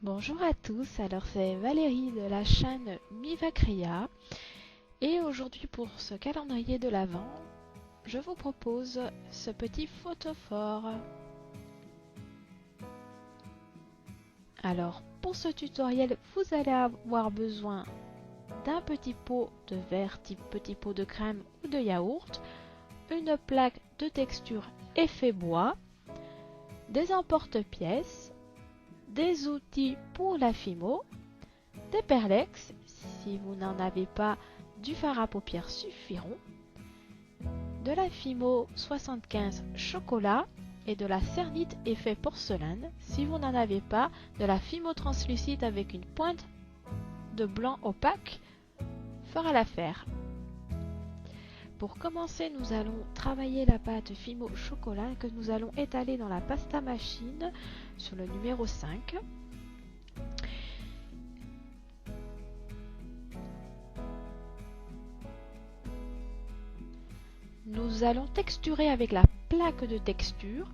Bonjour à tous, alors c'est Valérie de la chaîne Mivacria et aujourd'hui pour ce calendrier de l'Avent, je vous propose ce petit photophore. Alors pour ce tutoriel, vous allez avoir besoin d'un petit pot de verre type petit pot de crème ou de yaourt, une plaque de texture effet bois, des emporte-pièces, des outils pour la Fimo, des perlex, si vous n'en avez pas, du fard à paupières suffiront, de la Fimo 75 chocolat et de la cernite effet porcelaine, si vous n'en avez pas, de la Fimo translucide avec une pointe de blanc opaque fera l'affaire. Pour commencer, nous allons travailler la pâte Fimo chocolat que nous allons étaler dans la pasta machine sur le numéro 5. Nous allons texturer avec la plaque de texture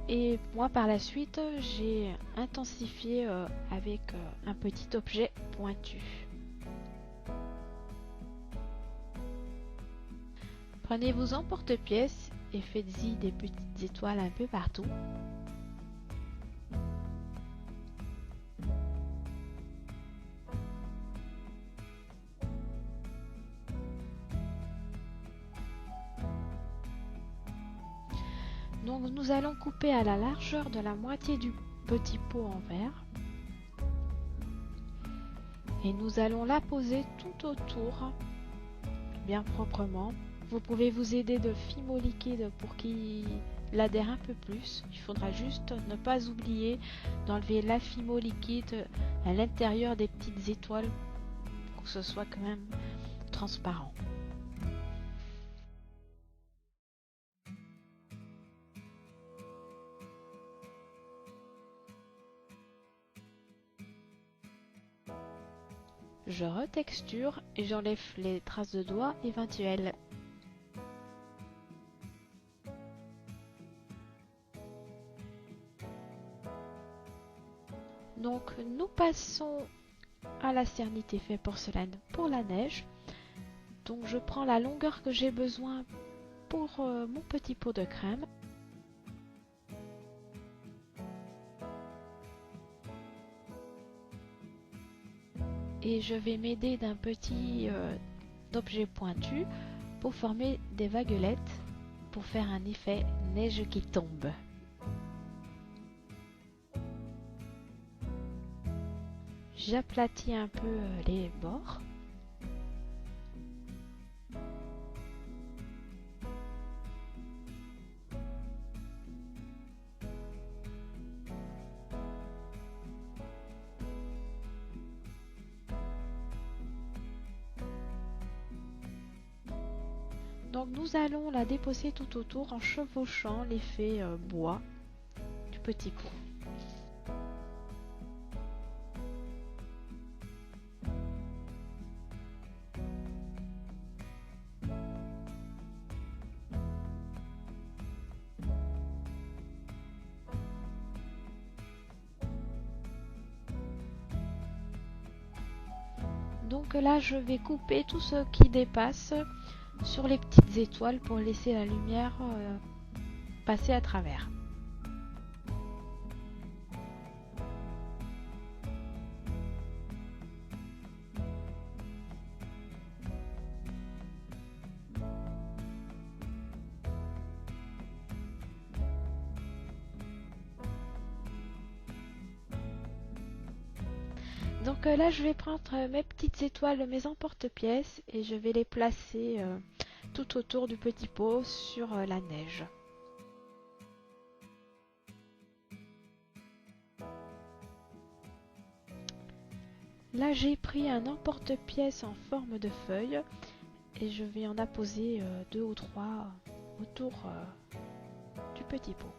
et moi par la suite j'ai intensifié avec un petit objet pointu. Prenez vos emporte-pièces et faites-y des petites étoiles un peu partout. Donc nous allons couper à la largeur de la moitié du petit pot en verre et nous allons la poser tout autour bien proprement. Vous pouvez vous aider de Fimo liquide pour qu'il adhère un peu plus. Il faudra juste ne pas oublier d'enlever la Fimo liquide à l'intérieur des petites étoiles pour que ce soit quand même transparent. Je retexture et j'enlève les traces de doigts éventuelles. Donc nous passons à la cernite effet porcelaine pour la neige. Donc je prends la longueur que j'ai besoin pour mon petit pot de crème. Et je vais m'aider d'un petit objet pointu pour former des vaguelettes pour faire un effet neige qui tombe. J'aplatis un peu les bords. Donc nous allons la déposer tout autour en chevauchant l'effet bois du petit pot. Donc là je vais couper tout ce qui dépasse sur les petites étoiles pour laisser la lumière passer à travers. Donc là je vais prendre mes petites étoiles, mes emporte-pièces et je vais les placer tout autour du petit pot sur la neige. Là j'ai pris un emporte-pièce en forme de feuille et je vais en apposer 2 ou 3 autour du petit pot.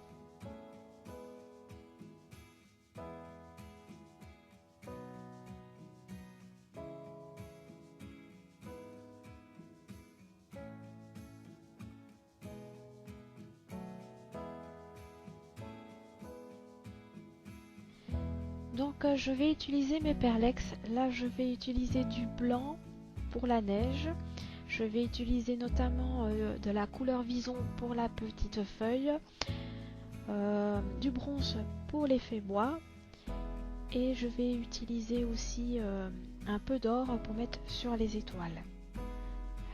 Donc je vais utiliser mes perlex. Là je vais utiliser du blanc pour la neige. Je vais utiliser notamment de la couleur vison pour la petite feuille, du bronze pour l'effet bois, et je vais utiliser aussi un peu d'or pour mettre sur les étoiles.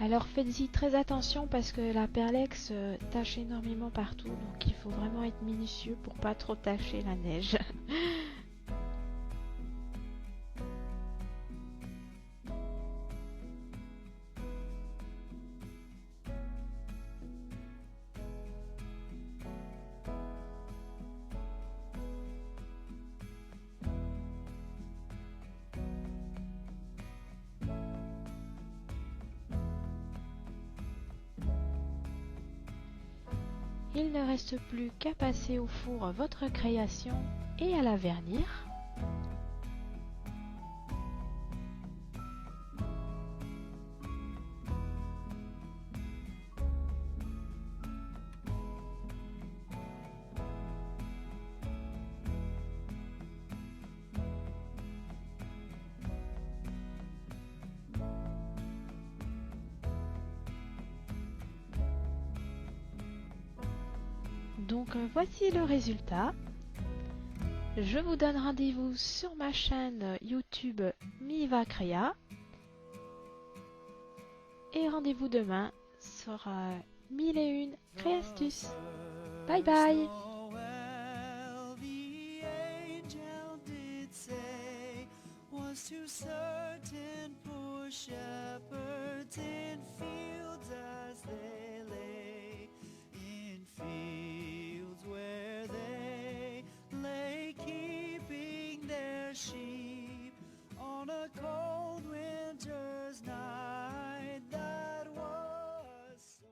Alors faites-y très attention parce que la perlex tache énormément partout, donc il faut vraiment être minutieux pour pas trop tacher la neige. Il ne reste plus qu'à passer au four votre création et à la vernir. Donc voici le résultat. Je vous donne rendez-vous sur ma chaîne YouTube Miva Créa. Et rendez-vous demain sur 1001 Créastus. Bye bye! To certain poor shepherds in fields as they lay, in fields where they lay keeping their sheep on a cold